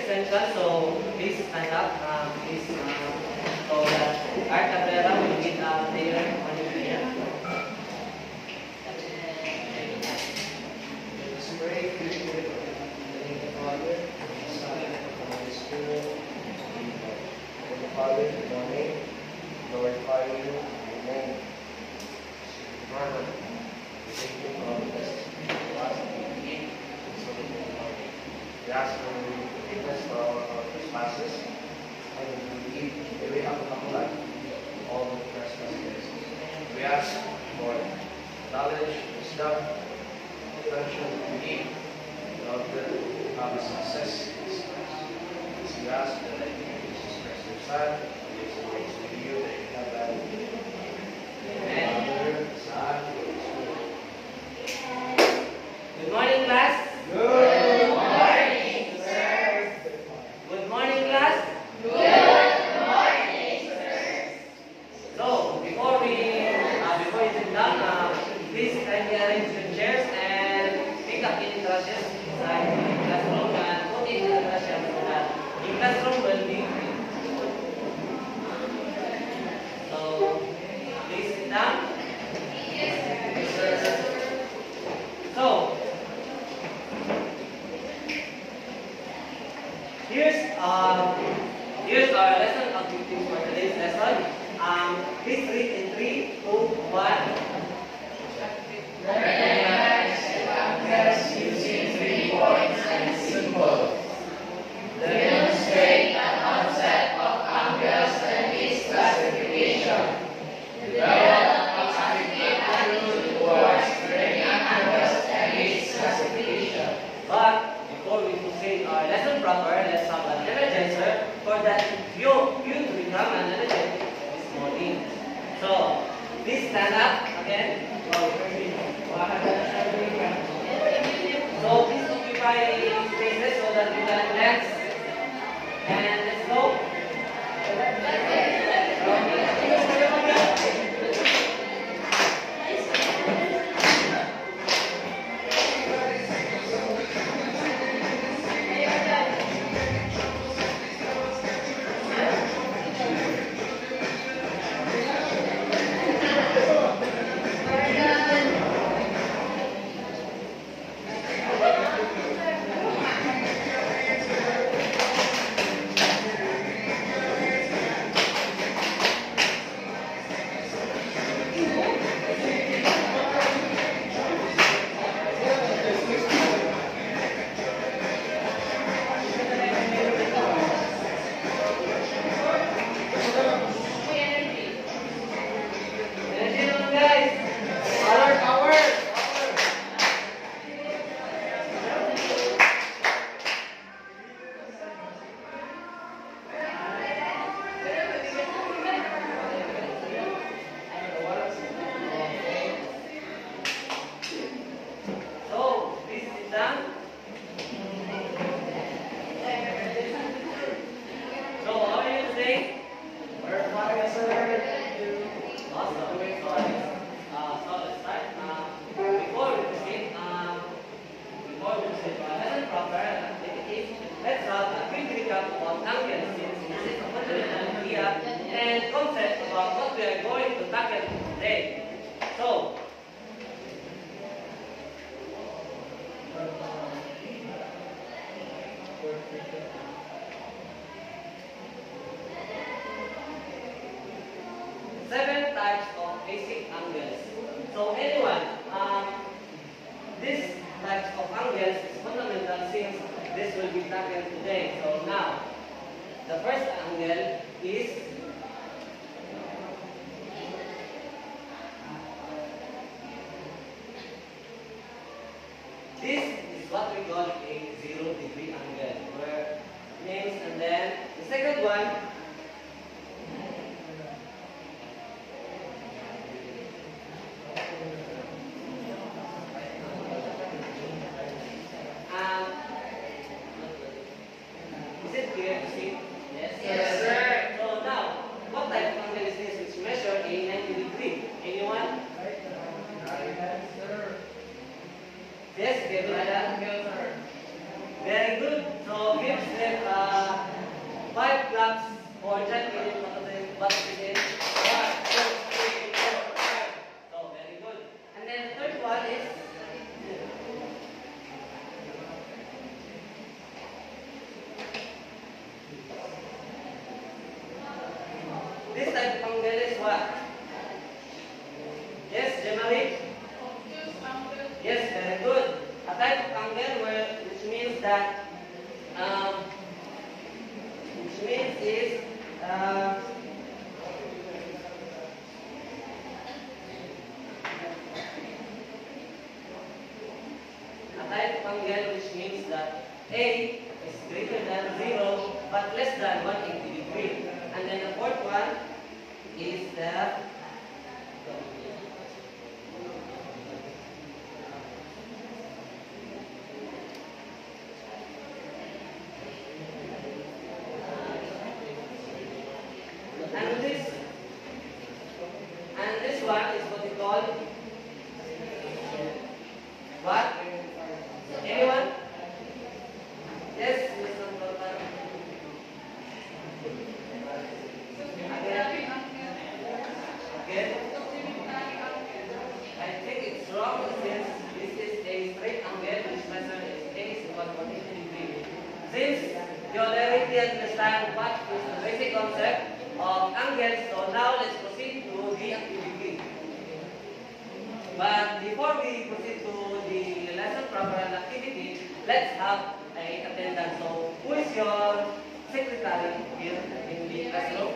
extension, so please stand up. Please, so that our Cabrera will lead prayer on your prayer. Let us pray. In the name of the Father, and the Son, and the Holy Spirit. Amen. Holy Father, good morning. Glorify you. Amen. Father, we thank you for all the blessings you us and we eat so that we can love you. We ask for your forgiveness for all of our trespasses, and we eat the way out of life, all the trespasses. We ask for knowledge, wisdom, attention to need in order to have a success in this life. As we ask that I can Jesus Christ your Son, who is always with you, that you have that. Father, Son, Holy Spirit. Good morning, class. Good morning, sir. Good morning, class. Good morning, sir. So, before you sit down, please kindly arrange your chairs and pick up any brushes inside the classroom and put it in the brushes so that the classroom will be clean. So, please sit down. Yes, sir. So, here's our lesson objective for today's lesson. Please read in 3, 2, 1. Recognize factors using 3 points and symbols. Demonstrate the concept of angles and its classification. Develop a positive attitude towards learning angles and its classification. But before we proceed our lesson proper, let's have an energizer for that you to become an energetic this morning. So, please stand up again. So please occupy spaces so that you can relax. And let's go. And concept about what we are going to tackle today. So, seven types of basic angles. So anyone, these types of angles is fundamental since this will be tackled today. So now, the first angle is this is what we call a 0-degree angle, where names and then the second one is it clear to see? Yes, sir. So now, what type of angle is this which measure a 90 degree? Anyone? Yes, Gabriela. Very good. So gives them 5 claps for 10 minutes. But again, 1, 2, 3, 4, 5. So very good. And then the third one is this type of angle is what? Yes, Jamali? Yes, very good. A type of angle which means that is a type of angle which means that A is greater than 0 but less than 180 degrees. And then the fourth one is the and this one is what we call what? Anyone? Yes, Mr. Golkar. Again? I think it's wrong since this is a straight angle which measure is A is equal to 180 degrees. Since you already understand what is the basic concept of angles, so now let's proceed to the activity. But before we proceed to the lesson proper and activity, let's have a attendance. So who is your secretary here in the classroom?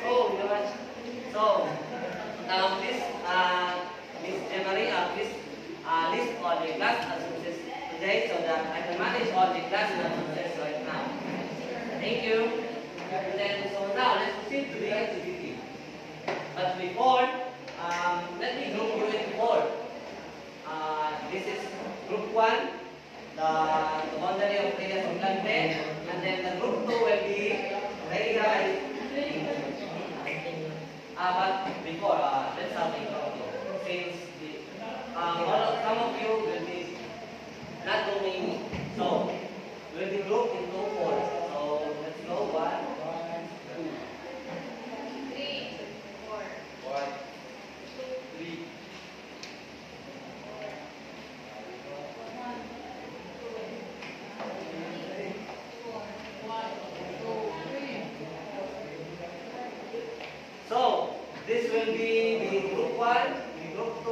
Oh, you are. So please, Miss Jemari, please list all the class absences today so that I can manage all the class absences right now. Thank you. And then, so now let's proceed to the activity. But before, let me group you into 4. This is group 1, the boundary of Reyes Implante, and then the group 2 will be Reyes. But before, let's have a group 2. Since some of you will be not doing so, we'll be grouped into 4. So let's go 1. 3. So this will be the group 1, the group 2,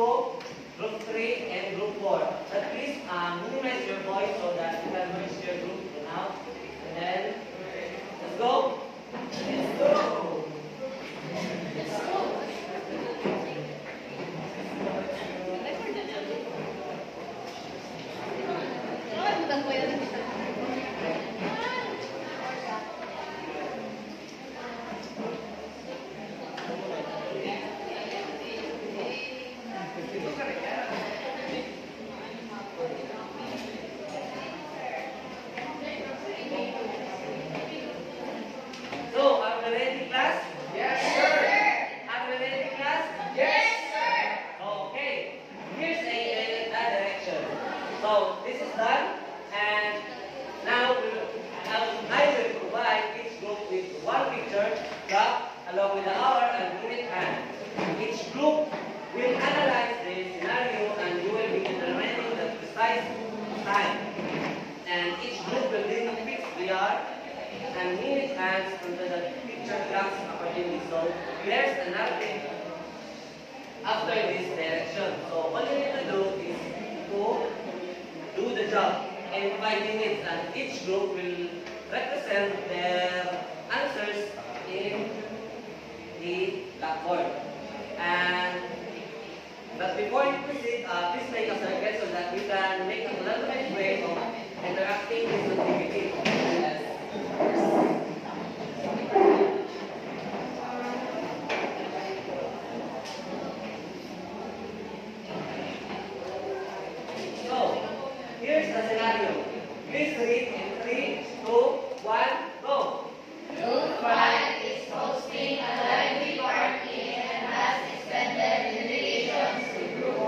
group 3, and group 4. But please minimize your voice so that you can reach your group now. And then let's go. Let's go. So, are we ready, class? Yes, sir. Are we ready, class? Yes, sir. Okay. Here's a direction. So, this is done. And now I will provide each group with one picture, graph, along with the hour and minute hand. Each group will analyze the scenario and you will be determining the precise time. And each group will then fix the hour and minute hands under the picture graphs accordingly. So there's the narrative after this direction. So all you need to do is to do the job in 5 minutes, and each group will represent their answers in the blackboard. But before you proceed, please make a circle so that we can make a little bit way of interacting with the activity. So, here's the scenario. Please read in 3, 2, 1, go. Group 5 is hosting a lively party and has extended invitations to Group 1,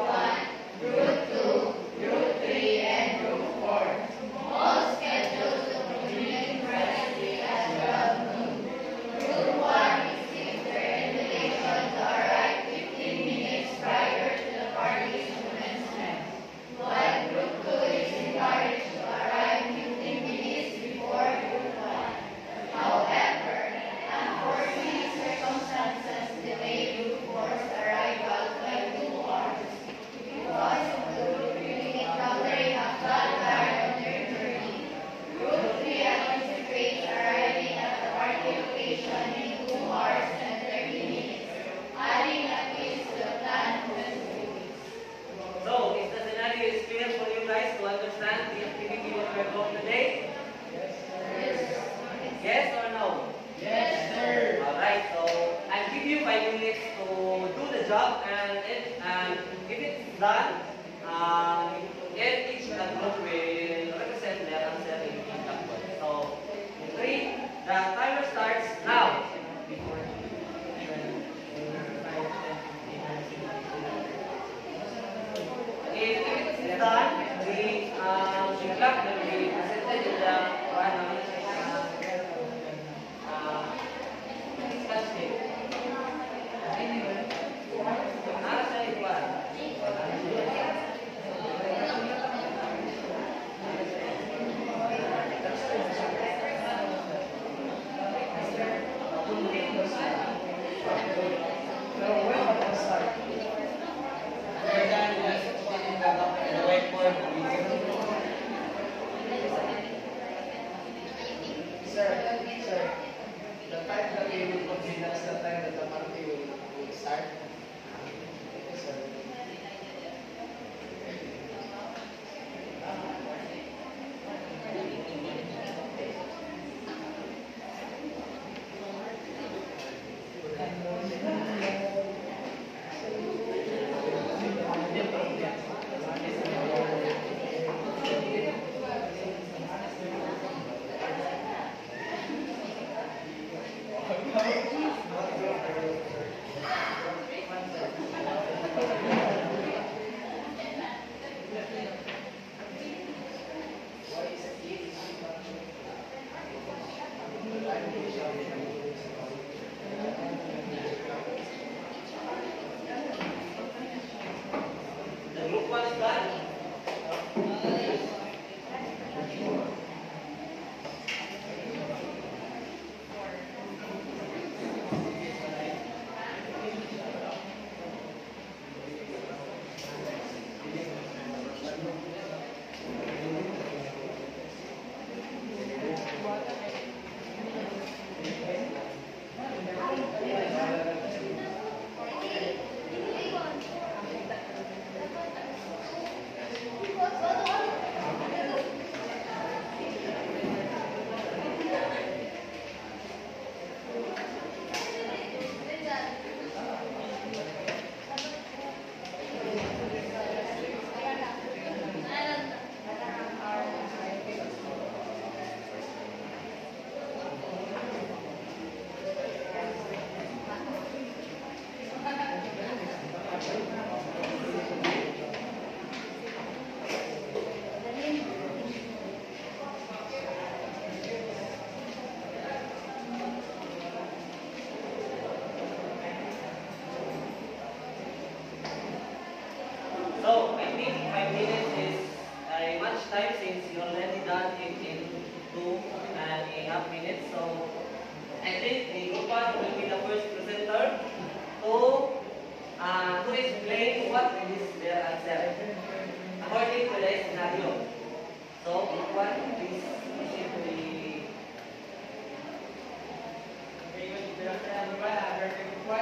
Group 2, Group 3, and Group 4. All schedules job, and if it's done, each group will represent their answer in Blackboard. So, 3, the timer starts now. If it's done, the clock will be presented in the scratch tape. Nasa igual. Sir, the time that we will consider is the time that the party will start. Yes, sir. The group 1 is done. So, I think 5 minutes is much time since you already done it in 2.5 minutes. So, I think the group 1 will be the first presenter to explain what is their answer according to the scenario. So, group 1, please proceed to the... Good afternoon, everyone. I'm Director Group 1.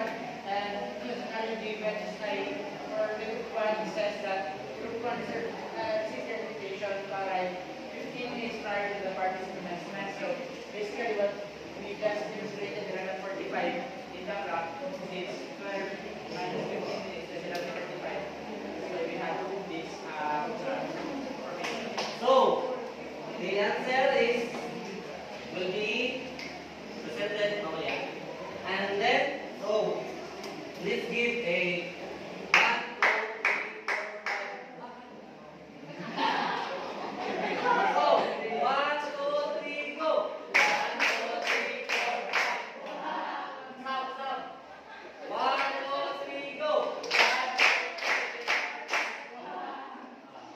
And the scenario given is like, for the Group 1 says that Group 1 receives certification by 15 minutes prior to the party's commencement. So basically what we just demonstrated 11:45 in the clock is 12 minus 15 minutes is 11:45. So we have this information. So, the answer will be presented mamaya. And then, so, let's give a 1, 2, 3, 4, 5. So, 1, 2, 3, go. 1, 2, 3, 4, 5. Stop, stop. 1, 2, 3, go.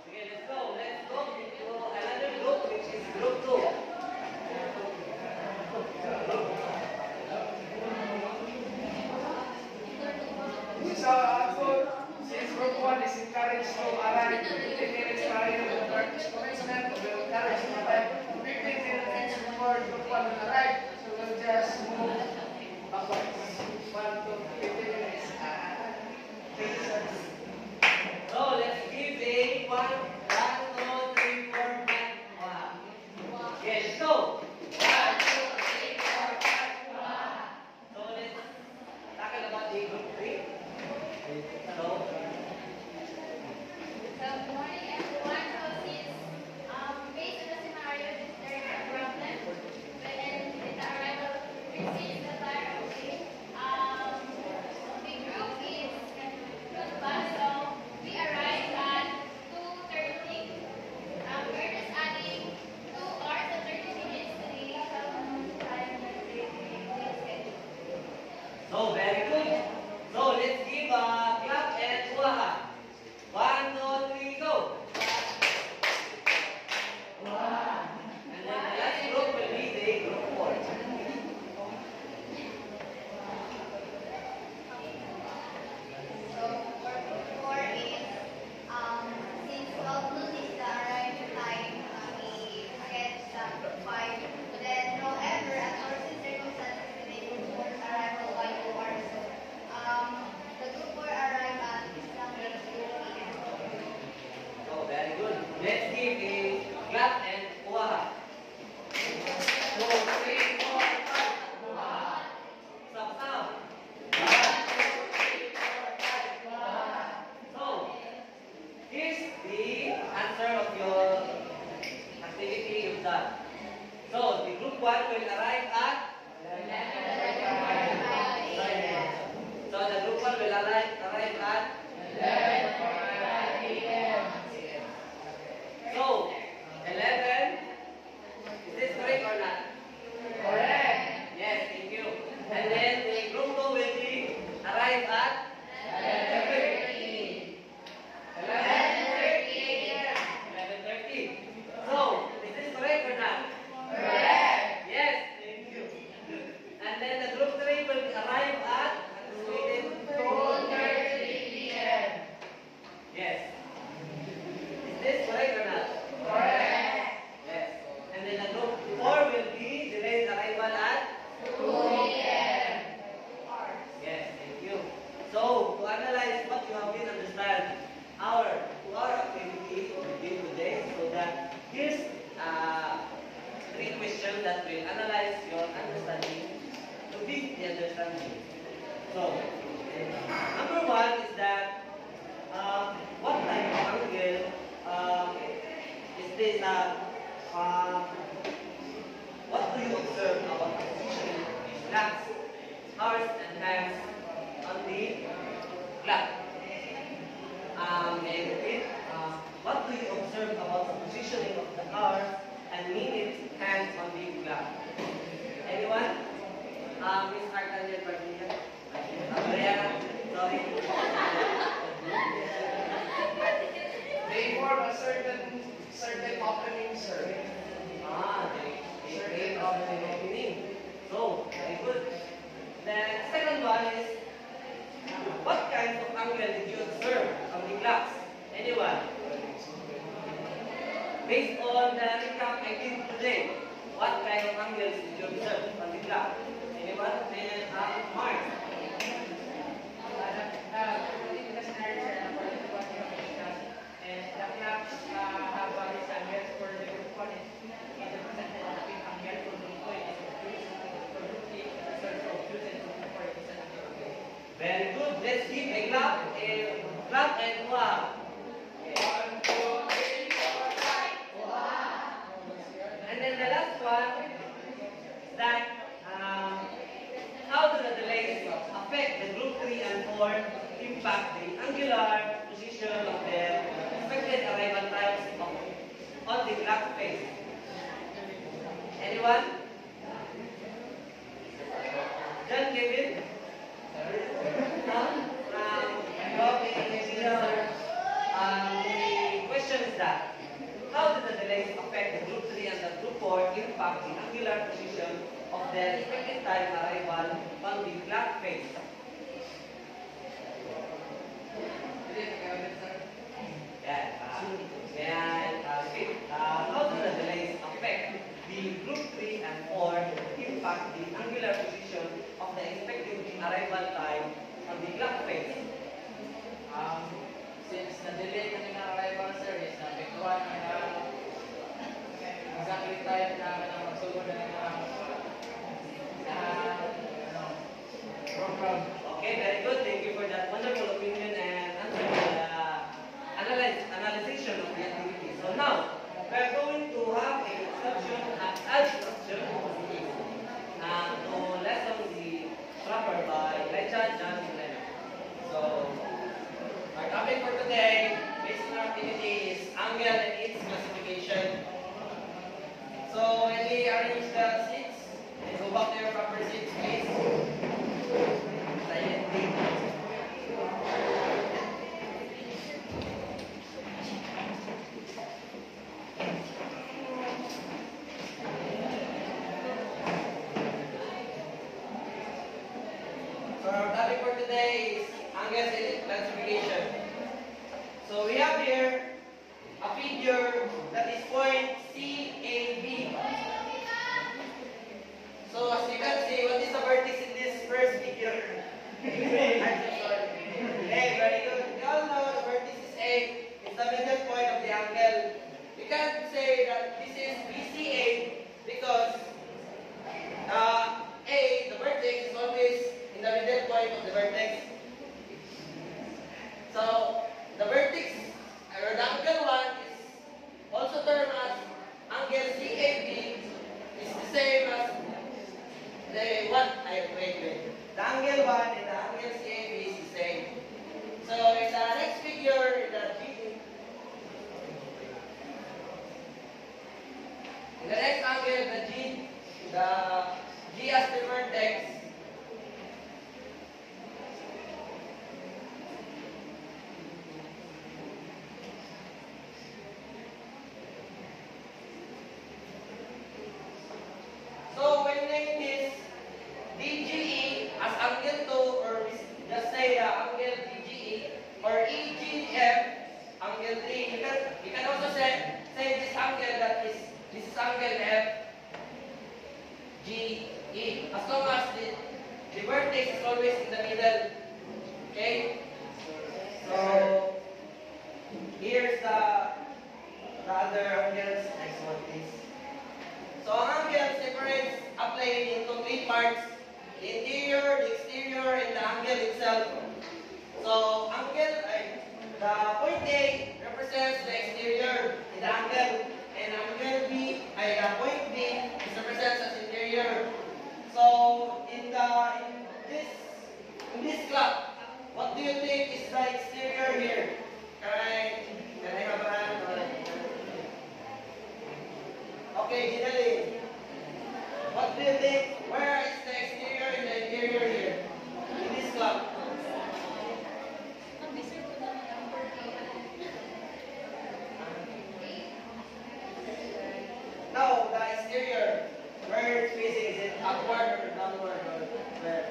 Okay, let's go. Let's go to another group, which is group 2. So, since Group 1 is encouraged to arrive 15 minutes prior to the party's commencement, we will encourage to arrive 15 minutes before Group 1 will arrive. So, we'll just move backwards. 1 to 15 minutes. So let's give a 1, 2, 3, 4, 5. Yes, go. 1, 2, 3, 4, 5. So let's tackle about the group 3. give a clap and uwaha. 1, 2, 3, go. And then the last group will be the group 4. So for group 4 is since 12 noon is the arrival time, we get group 5. Then however, unforeseen circumstances delay group 4's arrival by 2 hours. So the group 4 arrive at Islamic 2 p.m. Oh, very good. Let's give a clap and uwaha. 2, 3, 4, 5. Uwaha. Stop sound. 1, 2, 3, 4, 5. So, here's the answer of your activity you've done. So, the group 1 will arrive at So, the group 1 will arrive at So, 11, is this correct or not? Correct. Yes, thank you. And then the group 2 will be arrive at 11:30. So, is this correct or not? Correct. Yes, thank you. And then the group 3 will arrive at 2:30 p.m. Yes. Is this correct or not? Correct. Yes. And then the group 4 will be delayed arrival at 2 p.m. Yes, thank you. So, to analyze what you have been understand our activity we did today, so that here's 3 questions that will analyze your understanding to deep the understanding. So, number 1 is that what type of angle is this? What do you observe about the position of clocks, hours, and hands on the clock? May I repeat? What do you observe about the positioning of the hours and minutes, hands on the clock? Anyone? Miss Arcangel Padilla? Mariana? Sorry. They form a certain opening, sir. They of the opening. So, very good. The second one is, what kind of angle did you observe from the clocks? Anyone? Based on the recap I did today, what kind of angles did you observe from the clock? Anyone? Mark. And the clocks have various angles for the group 1 is represented as the angle for group 2 is for group 3 is a source of truth and group 4 is an angle of truth. Very good. Let's give a clap and wow. 1, 2, 3, 4, 5. Wow. And then the last one is that how do the delays affect the group 3 and 4 impact the angular position of the expected arrival times on the clock face? Anyone? John Kevin? The question is that how do the delays affect the group 3 and the group 4 impact the angular position of their expected time arrival on the clock face? How do the delays affect the group 3 and 4 impact the angular position of the expected arrival time on the clock face? Since na-delay na nilang arrival service na pektuan ang exactly time na magsulod na program. Okay, very good. Thank you for that wonderful opinion and answer to the analysis of the activity. So now, we are going to have a discussion and instruction to lesson the proper by Lecture John Milena. So, our topic for today, based on our activity, is angle and its classification. So, when we arrange the seats, let's go back to your proper seats, please. Silently. angles in classification. So we have here a figure that is point CAB. So as you can see, what is the vertex in this first figure? I'm so sorry. Okay, very good. We all know the vertex is A. It's the middle point of the angle. We can say that this is BCA because A, the vertex, is always in the middle point of the vertex. So the vertex, or the angle 1 is also termed as angle CAB, is the same as the one, the angle 1 and the angle CAB is the same. So in the next figure, in the next angle, the G as the vertex. So when name this DGE as angle 2, or just say angle DGE, or EGF angle 3. You can also say this angle that is angle FGE, as long as the vertex is always in the middle. Okay? So here's the other angles. Next one, please. So ang angle separates a plane into 3 parts: the interior, the exterior, and the angle itself. So the point A represents the exterior in the angle, and angle B, the point B is represents as interior. So in this clock, what do you think is the exterior here? Can I have a hand? Okay, Ginelli. What do you think? Where is the exterior and the interior here? In this clock? No, the exterior. Where it's facing, is it upward or downward or where?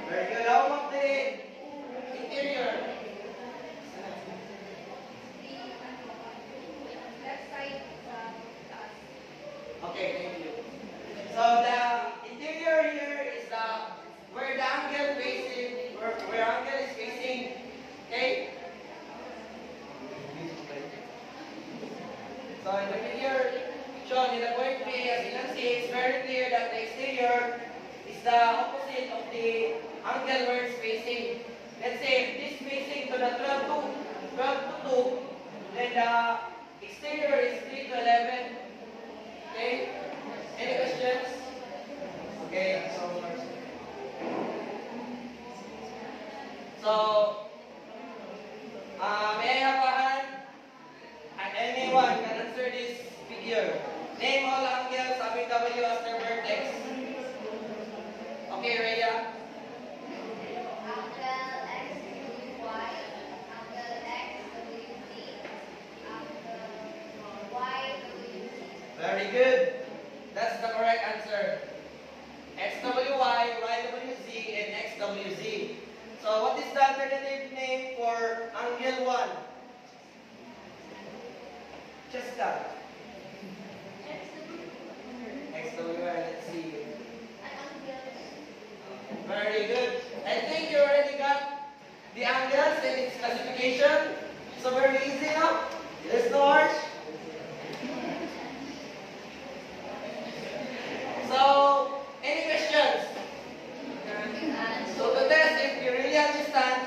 Very good. How about the interior? Left side taas. Okay, thank you. So the interior here is where the angle facing, where angle is facing. Okay. So in the figure shown in the point B, as you can see, it's very clear that the exterior is the opposite of the angle where it's facing. Let's say if this facing to the 12 to 2, then the exterior is 3 to 11. Okay? Any questions? Okay, so may I have a hand? And anyone can answer this figure. Name all angles having W as their vertex. Okay, Rhea? Angle XWY, angle XWZ, angle YWZ. Very good. That's the correct answer. XWY, YWZ, and XWZ. So what is the alternative name for angle 1? Jessica. XWY, let's see. Very good. I think you already got the angles and its classification. So very easy now. There's no harsh. So, any questions? So to test if you really understand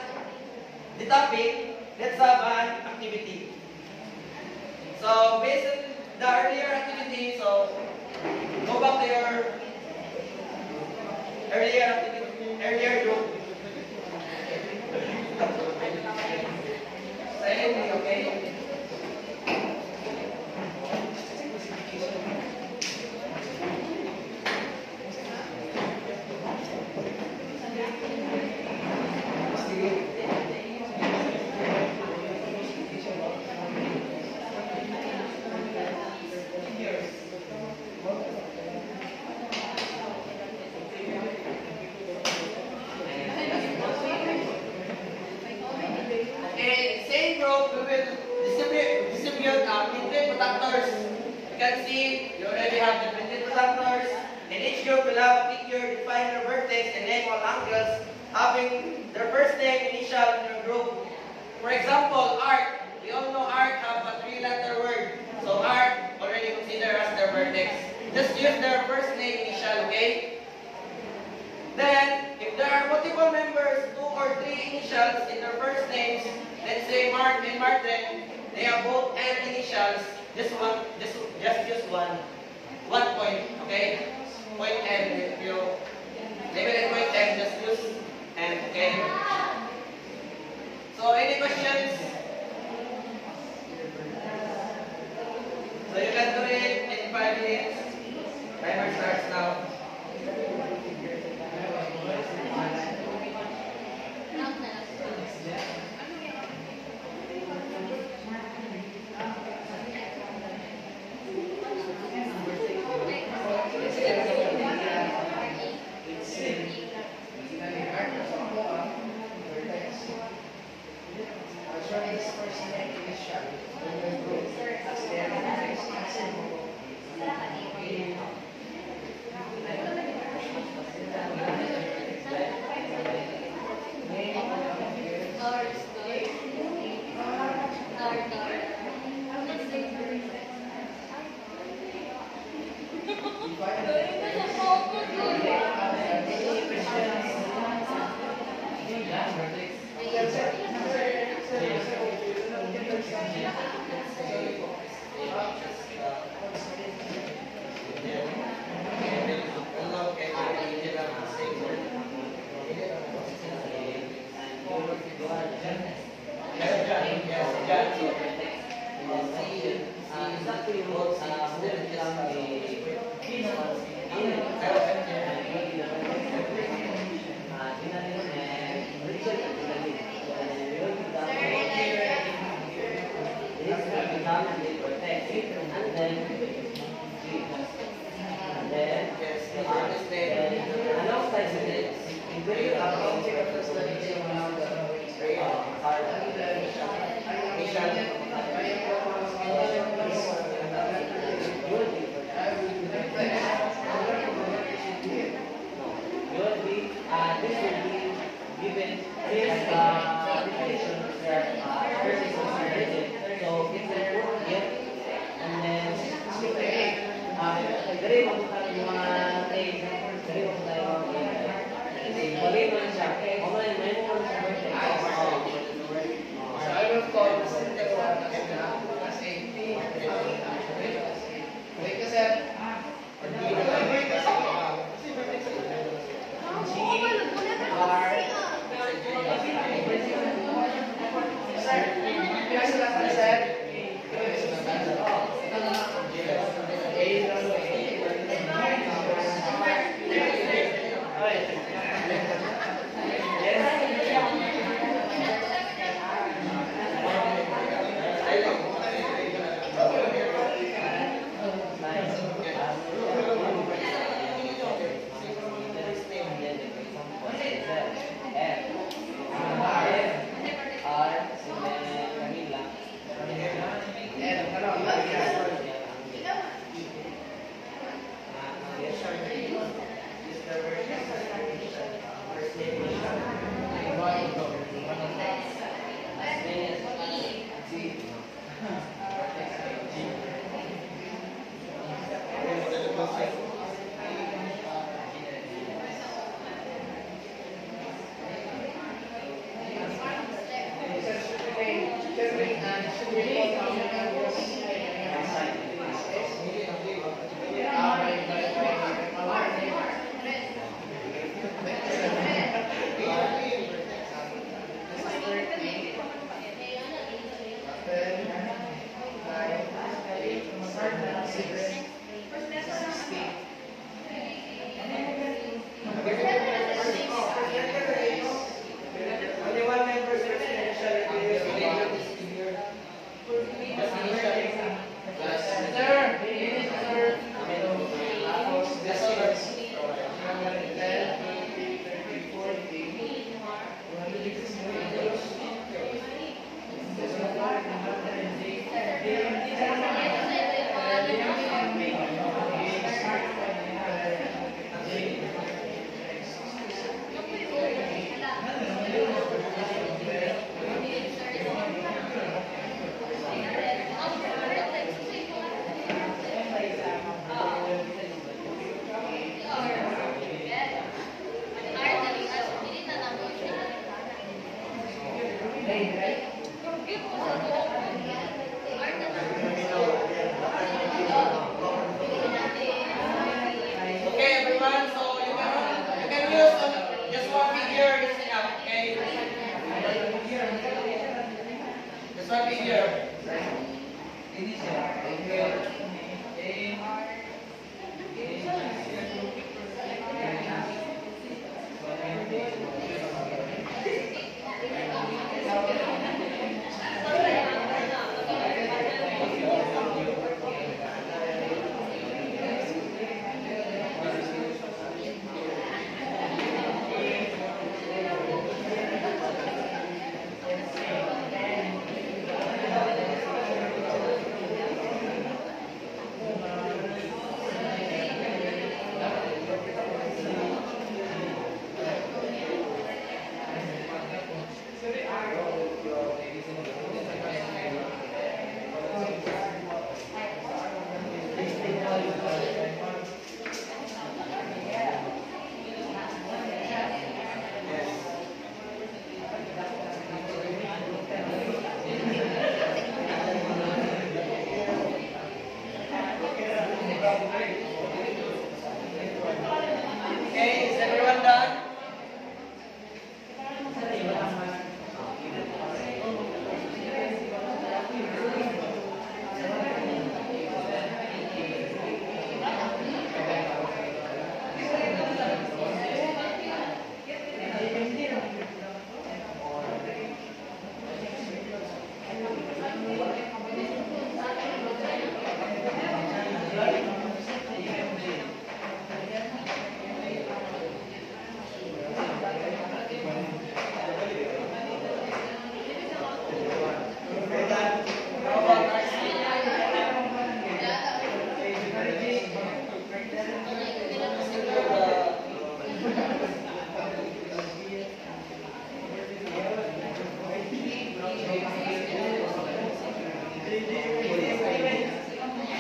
the topic, let's have an activity. So based on the earlier activity, so go back to your earlier activity, earlier group. Silently, okay? You can see you already have the printed productors, and each group will have a figure define their vertex and name all angles having their first name initial in your group. For example, art. We all know art have a 3-letter word. So art already considered as their vertex. Just use their first name initial, okay? Then, if there are multiple members, 2 or 3 initials in their first names, let's say Mark and Martin, they have both M initials. Just use one point, okay? Point M. If you label it point M, just use M, okay? So, any questions? So you can do it in 5 minutes. Timer starts now.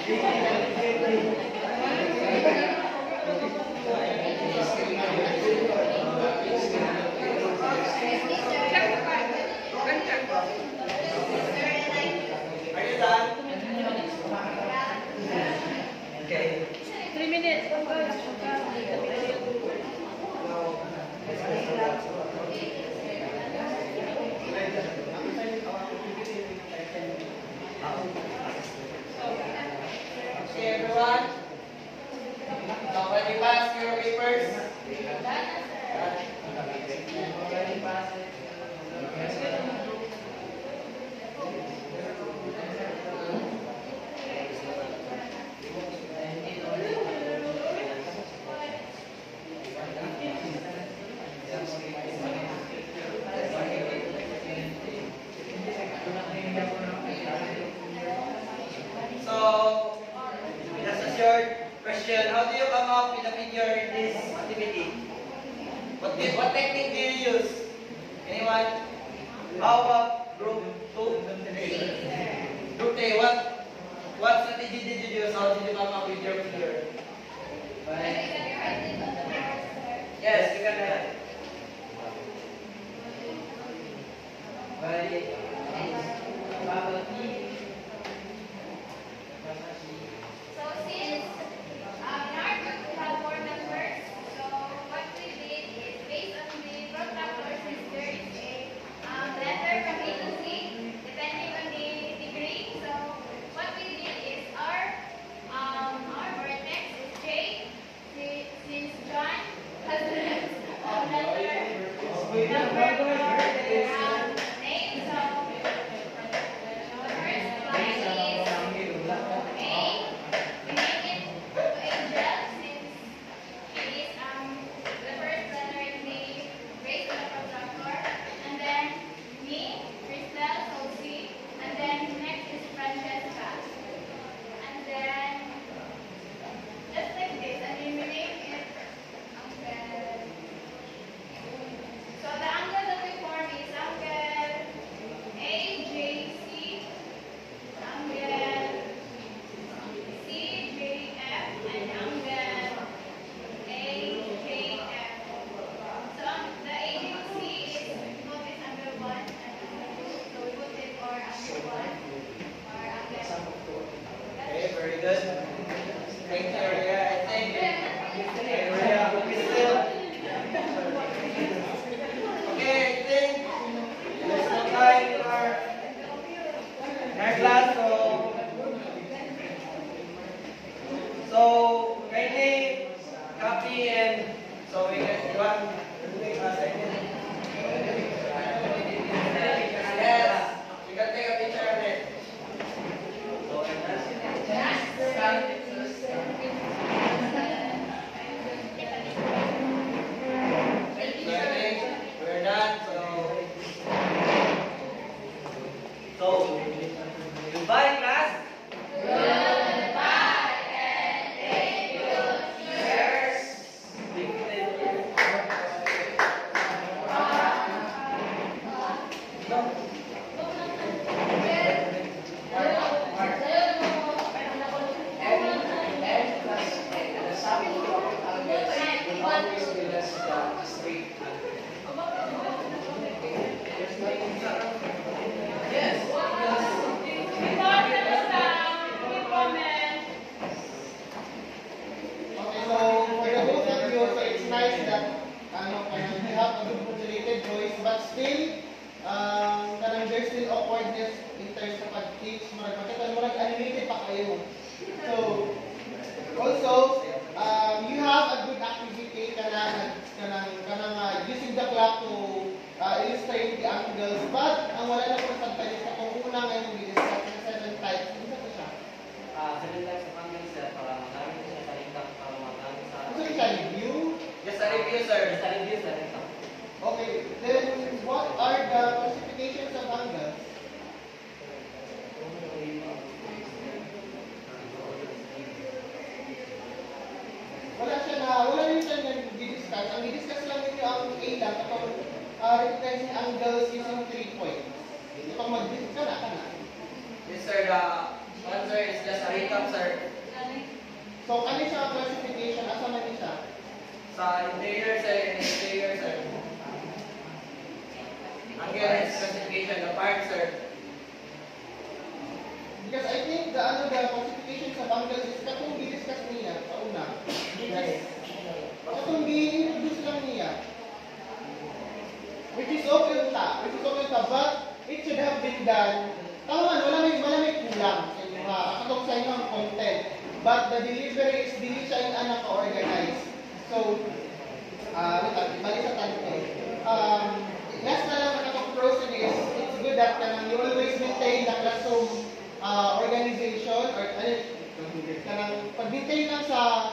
Are you done? Okay. 3 minutes. Okay, everyone. Now, when you pass your papers, so, just a short question. How do you come up with a figure in this activity? What technique do you use? Anyone? How about group 2? Group 3, what strategy did you use? How did you come up with your figure? Yes, you can. So since in our group we have 4 members, so what we did is based on the protractor, since there is a letter from A to C, depending on the degree. So what we did is our vertex is J. Since John has the letter name, so the first line is A. We make it to Angel since it is the first letter in the base of the protractor, and then me, Crystal, Sophie, and then next is Francesca, and then just like this, and then we name it Uncle. So the angle that we form is angle AJC, angle CJF, and angle AJF. So the AJC is we put it angle 1 and angle 2. So we put it or angle 1 or angle. Okay, very good. Thank you, Ria. I think Ria, Crystal. Okay, I think there's no time in our class, so kindly copy and so we can you want to take a second. Yes, you can take a picture of it. So I think we're done. So goodbye, class. Okay, so for the both of you, so it's nice that you have a good modulated voice, but still, there's still awkwardness in terms of pag-teach. Marag animated pa kayo. So, also, you have a good activity using the clock to illustrate the angles, but ang wala na po tayo sa kung unang ngayon i-discuss na 7 types. Ano ba siya? 7 types of angles, sir, para magamit siya sa ringtone, para magamit sa... Ano siya? Review? Just a review, sir. Sa review, sir, ito. Okay, then what are the classifications of angles? Wala rin siya nag-discuss. Ang i-discuss lang ninyo ang A lang kapag recognizing angles using 3 points. Kapag mag-discuss ka na. Yes, sir. Answer is just a recap, sir. So, ano siya classification? Asa man siya? Sa interior, sir, and exterior, sir. Angle is classification, the part, sir. Because I think the classification sa bangles is katong i-discuss niya sa una. Yes. Katong i-introduce lang niya. Which is okay ta, but it should have been done. Tama man, wala may kulang sa inyo ha. Katong sa inyo ang content. But the delivery is dili siya yung anak ka-organize. So, balik sa tanong last na lang na katong person is, it's good that you always maintain the classroom organization or pag-maintain lang sa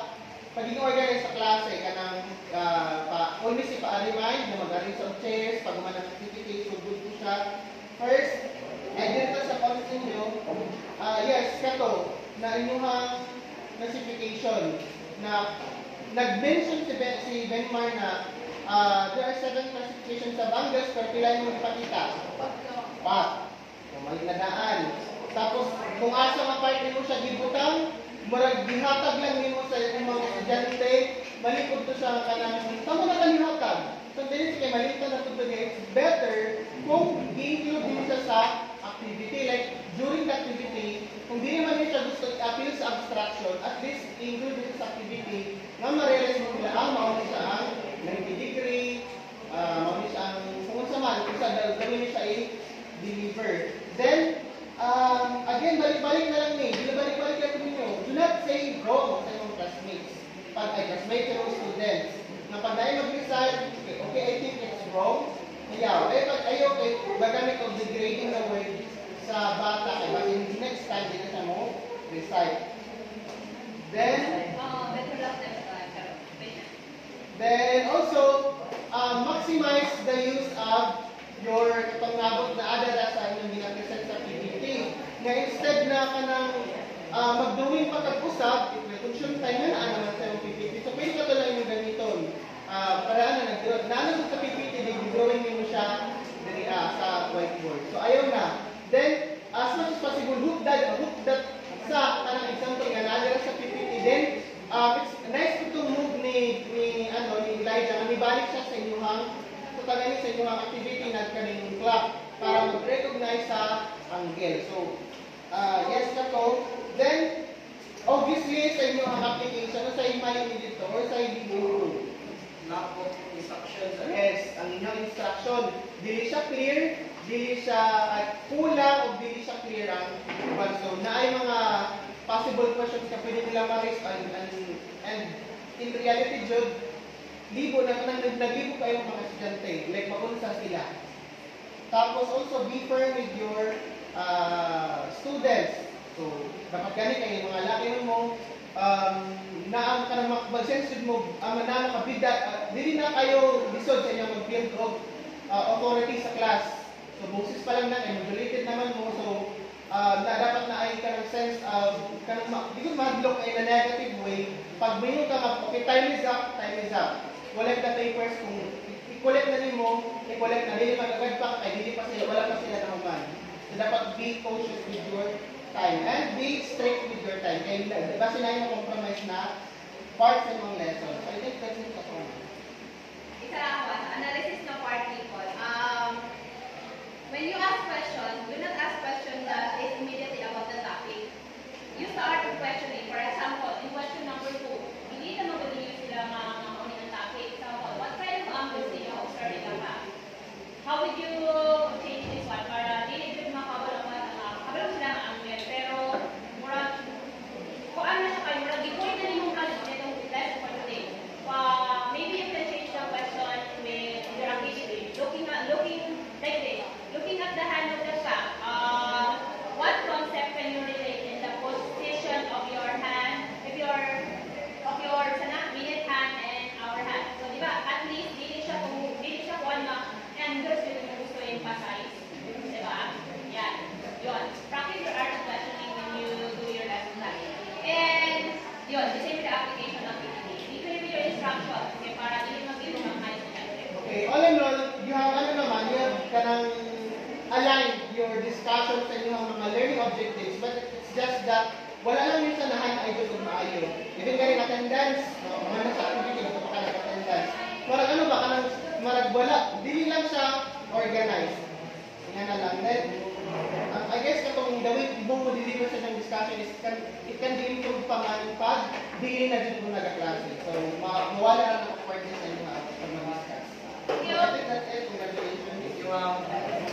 pagiging organized sa klase kanang always ipa-remind na mag-arrange of chairs pag gumanang activities so good po siya. First, dito sa content nyo, yes, kato na inyong classification na nag-mention si Benmar na there are 7 classifications sa bangles pero pila yung ipakita? 4. So, malinadaan. Tapos, kung asa mga mo siya gibutang, murag gihatag lang nimo sa inyong mga estudyante, malikod to sa kanang tamo na kanang hatag. So, dili kay malito na to it's better kung i-include din siya sa activity. Like, during the activity, kung di naman siya gusto i-appeal sa abstraction, at least i-include din sa activity, nga ma-realize mo nila, mauna siya ang 90 degree, mauna siya ang kung sa man, kung sa gawin niya siya i-deliver. Then, again, balik-balik na lang balik-balik lang ninyo. Do not say wrong sa inyong classmates. Classmates and students. Na pag tayo mag-decide, okay, I think it's wrong. Ayaw. Okay, magamit of the grading na word sa bata. But in the next time, hindi na mo recite. Then also, maximize the use of your pangnabot na adara sa inyong ginapresent sa PPT. Na instead na kanang magduwing pagkag-usap, consume time na naman sa inyong PPT. So, pwede ka ito lang yung gamiton. Para nag-draw. Naanong sa PPT, drawing mo siya sa whiteboard. So, ayaw na. Then, as much as possible, hook that sa kanang example nga naadara sa PPT. Then, it's nice to move ni Elijah. Nibalik siya sa inyong tagani sa inyong activity na kaning clock para mag-recognize sa angle. So, yes na to. Then, obviously, sa inyong application, sa email dito or sa ibiguro. Lack of instructions. Yes, ang inyong instruction. Dili siya clear, dili siya kulang, o dili siya clear ang so, na ay mga possible questions na pwede nila ma-raise and in reality, Jud, naglibo kayo mga estudyante, like makunsa sila. Tapos also be firm with your students. So, dapat gani kayo mga laki mo, na ang kanang mag-sensitive mo, na makabida, dili na kayo lisod sa inyong mag-build of authority sa class. So, boses pa lang na kayo, modulated naman mo, so, na dapat na ay kanang sense of, di ko ma-block kayo na negative way, pag mayroon ka okay, time is up, collect the papers, kung i-collect na rin mo, i-collect na, dili magagad pa, kaya dili pa sila, wala pa sila naman. So, dapat be cautious with your time, and be strict with your time. Kaya, diba sila yung compromise na part sa mga lessons. So, I think that's it ako. Isa lang ako, analysis ng part people. When you ask questions, do not ask questions that is immediately about the topic. Use the art of questioning. For example, in question number 2, hindi naman mag-use sila mga ng topic. Example, what kind of angles do you observe in the map? How would you change this one? Para hindi din makabalo sila ng angle. Pero, murag, kung ano siya kayo, murag, i-point na nimong kalit nitong lesson for today. Maybe you can change the question with your activity. Looking like this. Looking at the hand of the shop, what concept can you relate in the position of your Even galing attendance, no, mga nasa activity, ito pa ka attendance. Marag ano ba, kanang marag wala, dili lang siya organized. Yan na lang. Then, I guess katong the way mo deliver sa ng discussion is it can be improved pa man pag dili na dito nagaklase. So, mawala na ng awkwardness sa inyo sa mga discuss. So, I think that's it. Congratulations. Thank you, ma'am.